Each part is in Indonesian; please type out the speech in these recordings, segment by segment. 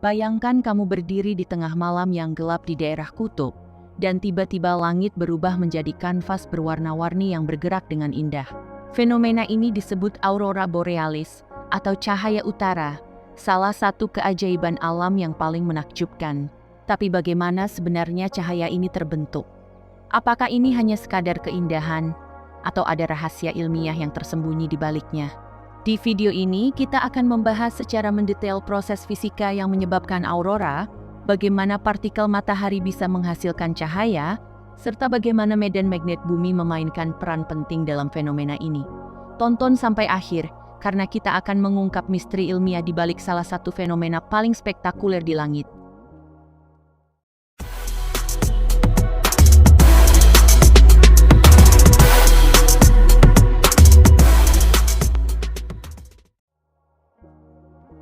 Bayangkan kamu berdiri di tengah malam yang gelap di daerah kutub, dan tiba-tiba langit berubah menjadi kanvas berwarna-warni yang bergerak dengan indah. Fenomena ini disebut aurora borealis atau cahaya utara, salah satu keajaiban alam yang paling menakjubkan. Tapi bagaimana sebenarnya cahaya ini terbentuk? Apakah ini hanya sekadar keindahan, atau ada rahasia ilmiah yang tersembunyi di baliknya? Di video ini, kita akan membahas secara mendetail proses fisika yang menyebabkan aurora, bagaimana partikel matahari bisa menghasilkan cahaya, serta bagaimana medan magnet bumi memainkan peran penting dalam fenomena ini. Tonton sampai akhir, karena kita akan mengungkap misteri ilmiah di balik salah satu fenomena paling spektakuler di langit.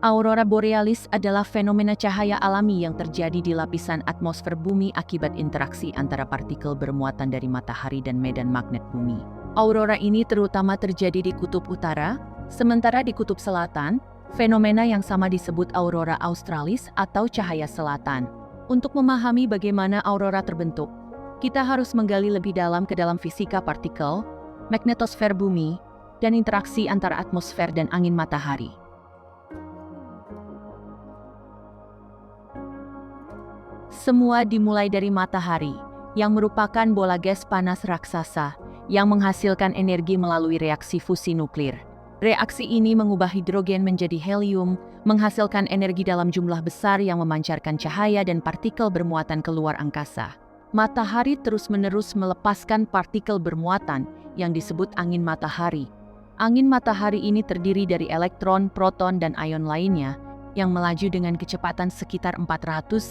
Aurora borealis adalah fenomena cahaya alami yang terjadi di lapisan atmosfer bumi akibat interaksi antara partikel bermuatan dari matahari dan medan magnet bumi. Aurora ini terutama terjadi di kutub utara, sementara di kutub selatan, fenomena yang sama disebut aurora australis atau cahaya selatan. Untuk memahami bagaimana aurora terbentuk, kita harus menggali lebih dalam ke dalam fisika partikel, magnetosfer bumi, dan interaksi antara atmosfer dan angin matahari. Semua dimulai dari matahari, yang merupakan bola gas panas raksasa, yang menghasilkan energi melalui reaksi fusi nuklir. Reaksi ini mengubah hidrogen menjadi helium, menghasilkan energi dalam jumlah besar yang memancarkan cahaya dan partikel bermuatan keluar angkasa. Matahari terus-menerus melepaskan partikel bermuatan yang disebut angin matahari. Angin matahari ini terdiri dari elektron, proton, dan ion lainnya, yang melaju dengan kecepatan sekitar 400-800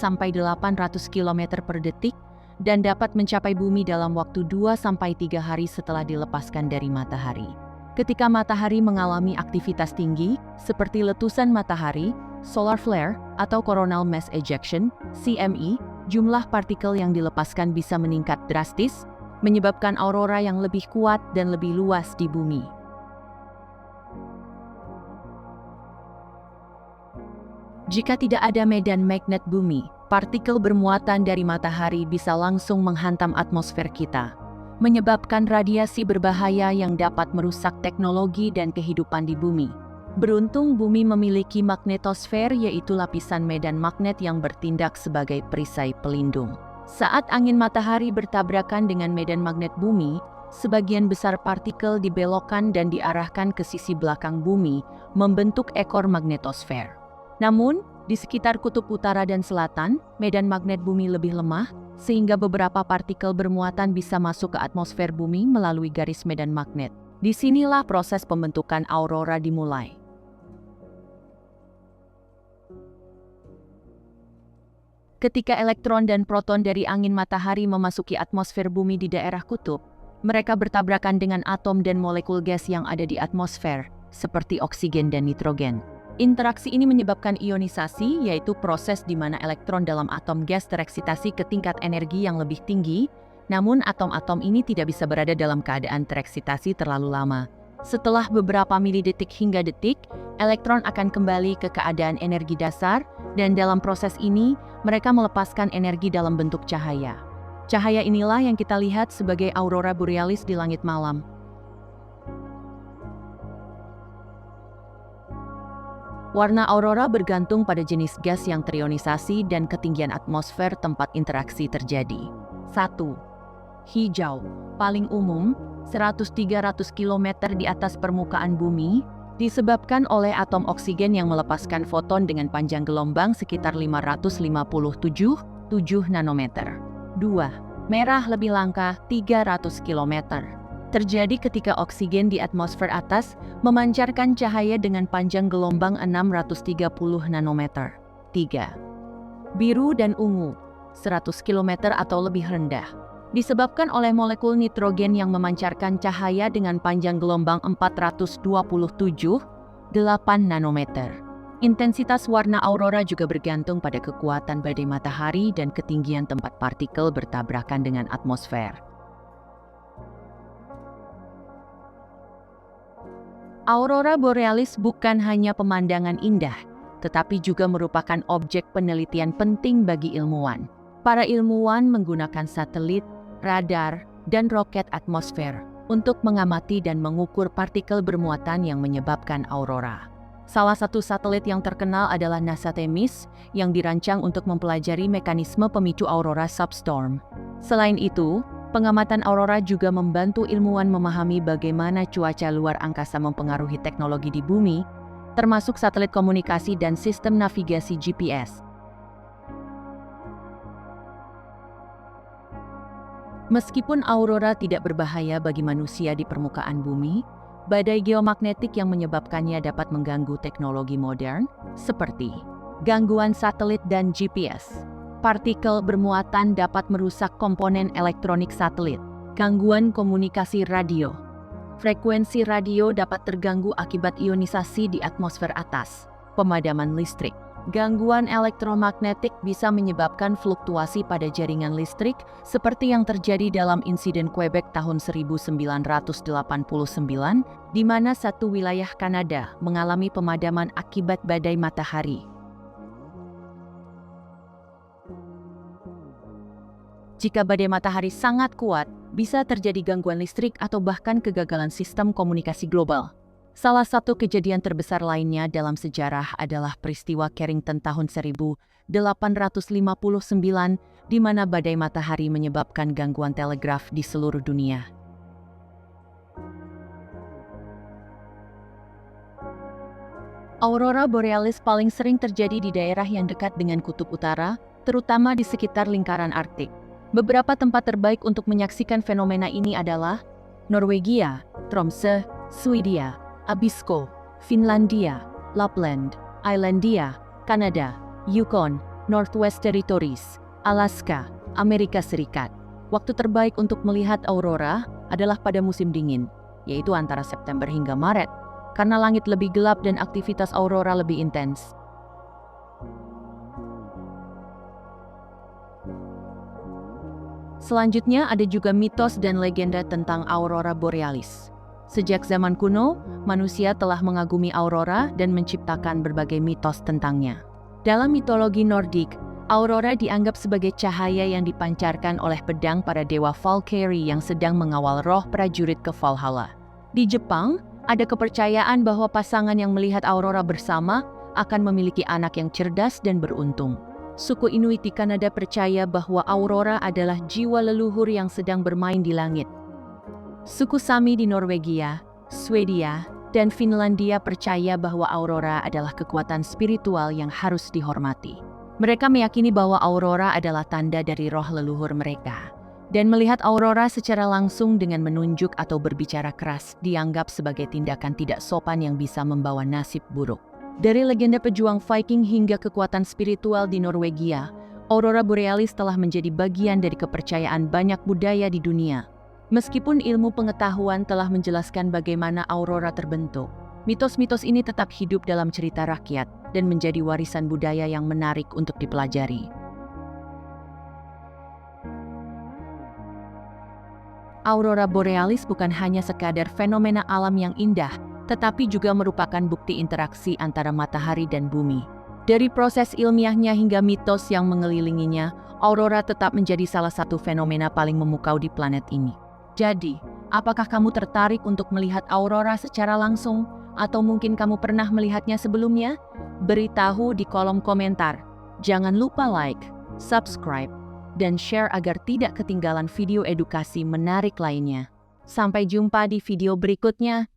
km per detik dan dapat mencapai bumi dalam waktu 2-3 hari setelah dilepaskan dari matahari. Ketika matahari mengalami aktivitas tinggi, seperti letusan matahari, solar flare, atau coronal mass ejection, CME, jumlah partikel yang dilepaskan bisa meningkat drastis, menyebabkan aurora yang lebih kuat dan lebih luas di bumi. Jika tidak ada medan magnet bumi, partikel bermuatan dari matahari bisa langsung menghantam atmosfer kita, menyebabkan radiasi berbahaya yang dapat merusak teknologi dan kehidupan di bumi. Beruntung bumi memiliki magnetosfer, yaitu lapisan medan magnet yang bertindak sebagai perisai pelindung. Saat angin matahari bertabrakan dengan medan magnet bumi, sebagian besar partikel dibelokkan dan diarahkan ke sisi belakang bumi, membentuk ekor magnetosfer. Namun, di sekitar kutub utara dan selatan, medan magnet bumi lebih lemah, sehingga beberapa partikel bermuatan bisa masuk ke atmosfer bumi melalui garis medan magnet. Disinilah proses pembentukan aurora dimulai. Ketika elektron dan proton dari angin matahari memasuki atmosfer bumi di daerah kutub, mereka bertabrakan dengan atom dan molekul gas yang ada di atmosfer, seperti oksigen dan nitrogen. Interaksi ini menyebabkan ionisasi, yaitu proses di mana elektron dalam atom gas tereksitasi ke tingkat energi yang lebih tinggi, namun atom-atom ini tidak bisa berada dalam keadaan tereksitasi terlalu lama. Setelah beberapa milidetik hingga detik, elektron akan kembali ke keadaan energi dasar, dan dalam proses ini, mereka melepaskan energi dalam bentuk cahaya. Cahaya inilah yang kita lihat sebagai aurora borealis di langit malam. Warna aurora bergantung pada jenis gas yang terionisasi dan ketinggian atmosfer tempat interaksi terjadi. 1. Hijau, paling umum, 100-300 km di atas permukaan bumi, disebabkan oleh atom oksigen yang melepaskan foton dengan panjang gelombang sekitar 557,7 nanometer. 2. Merah lebih langka, 300 km. Terjadi ketika oksigen di atmosfer atas memancarkan cahaya dengan panjang gelombang 630 nanometer. 3. Biru dan ungu, 100 km atau lebih rendah, disebabkan oleh molekul nitrogen yang memancarkan cahaya dengan panjang gelombang 427,8 nanometer. Intensitas warna aurora juga bergantung pada kekuatan badai matahari dan ketinggian tempat partikel bertabrakan dengan atmosfer. Aurora borealis bukan hanya pemandangan indah, tetapi juga merupakan objek penelitian penting bagi ilmuwan. Para ilmuwan menggunakan satelit, radar, dan roket atmosfer untuk mengamati dan mengukur partikel bermuatan yang menyebabkan aurora. Salah satu satelit yang terkenal adalah NASA Themis yang dirancang untuk mempelajari mekanisme pemicu aurora substorm. Selain itu, pengamatan aurora juga membantu ilmuwan memahami bagaimana cuaca luar angkasa mempengaruhi teknologi di bumi, termasuk satelit komunikasi dan sistem navigasi GPS. Meskipun aurora tidak berbahaya bagi manusia di permukaan bumi, badai geomagnetik yang menyebabkannya dapat mengganggu teknologi modern, seperti gangguan satelit dan GPS. Partikel bermuatan dapat merusak komponen elektronik satelit. Gangguan komunikasi radio. Frekuensi radio dapat terganggu akibat ionisasi di atmosfer atas. Pemadaman listrik. Gangguan elektromagnetik bisa menyebabkan fluktuasi pada jaringan listrik seperti yang terjadi dalam insiden Quebec tahun 1989, di mana satu wilayah Kanada mengalami pemadaman akibat badai matahari. Jika badai matahari sangat kuat, bisa terjadi gangguan listrik atau bahkan kegagalan sistem komunikasi global. Salah satu kejadian terbesar lainnya dalam sejarah adalah peristiwa Carrington tahun 1859, di mana badai matahari menyebabkan gangguan telegraf di seluruh dunia. Aurora borealis paling sering terjadi di daerah yang dekat dengan kutub utara, terutama di sekitar lingkaran Arktik. Beberapa tempat terbaik untuk menyaksikan fenomena ini adalah Norwegia, Tromsø, Swedia, Abisko, Finlandia, Lapland, Islandia, Kanada, Yukon, Northwest Territories, Alaska, Amerika Serikat. Waktu terbaik untuk melihat aurora adalah pada musim dingin, yaitu antara September hingga Maret, karena langit lebih gelap dan aktivitas aurora lebih intens. Selanjutnya ada juga mitos dan legenda tentang aurora borealis. Sejak zaman kuno, manusia telah mengagumi aurora dan menciptakan berbagai mitos tentangnya. Dalam mitologi Nordik, aurora dianggap sebagai cahaya yang dipancarkan oleh pedang para dewa Valkyrie yang sedang mengawal roh prajurit ke Valhalla. Di Jepang, ada kepercayaan bahwa pasangan yang melihat aurora bersama akan memiliki anak yang cerdas dan beruntung. Suku Inuit di Kanada percaya bahwa aurora adalah jiwa leluhur yang sedang bermain di langit. Suku Sami di Norwegia, Swedia, dan Finlandia percaya bahwa aurora adalah kekuatan spiritual yang harus dihormati. Mereka meyakini bahwa aurora adalah tanda dari roh leluhur mereka. Dan melihat aurora secara langsung dengan menunjuk atau berbicara keras dianggap sebagai tindakan tidak sopan yang bisa membawa nasib buruk. Dari legenda pejuang Viking hingga kekuatan spiritual di Norwegia, aurora borealis telah menjadi bagian dari kepercayaan banyak budaya di dunia. Meskipun ilmu pengetahuan telah menjelaskan bagaimana aurora terbentuk, mitos-mitos ini tetap hidup dalam cerita rakyat dan menjadi warisan budaya yang menarik untuk dipelajari. Aurora borealis bukan hanya sekadar fenomena alam yang indah, tetapi juga merupakan bukti interaksi antara matahari dan bumi. Dari proses ilmiahnya hingga mitos yang mengelilinginya, aurora tetap menjadi salah satu fenomena paling memukau di planet ini. Jadi, apakah kamu tertarik untuk melihat aurora secara langsung? Atau mungkin kamu pernah melihatnya sebelumnya? Beritahu di kolom komentar. Jangan lupa like, subscribe, dan share agar tidak ketinggalan video edukasi menarik lainnya. Sampai jumpa di video berikutnya.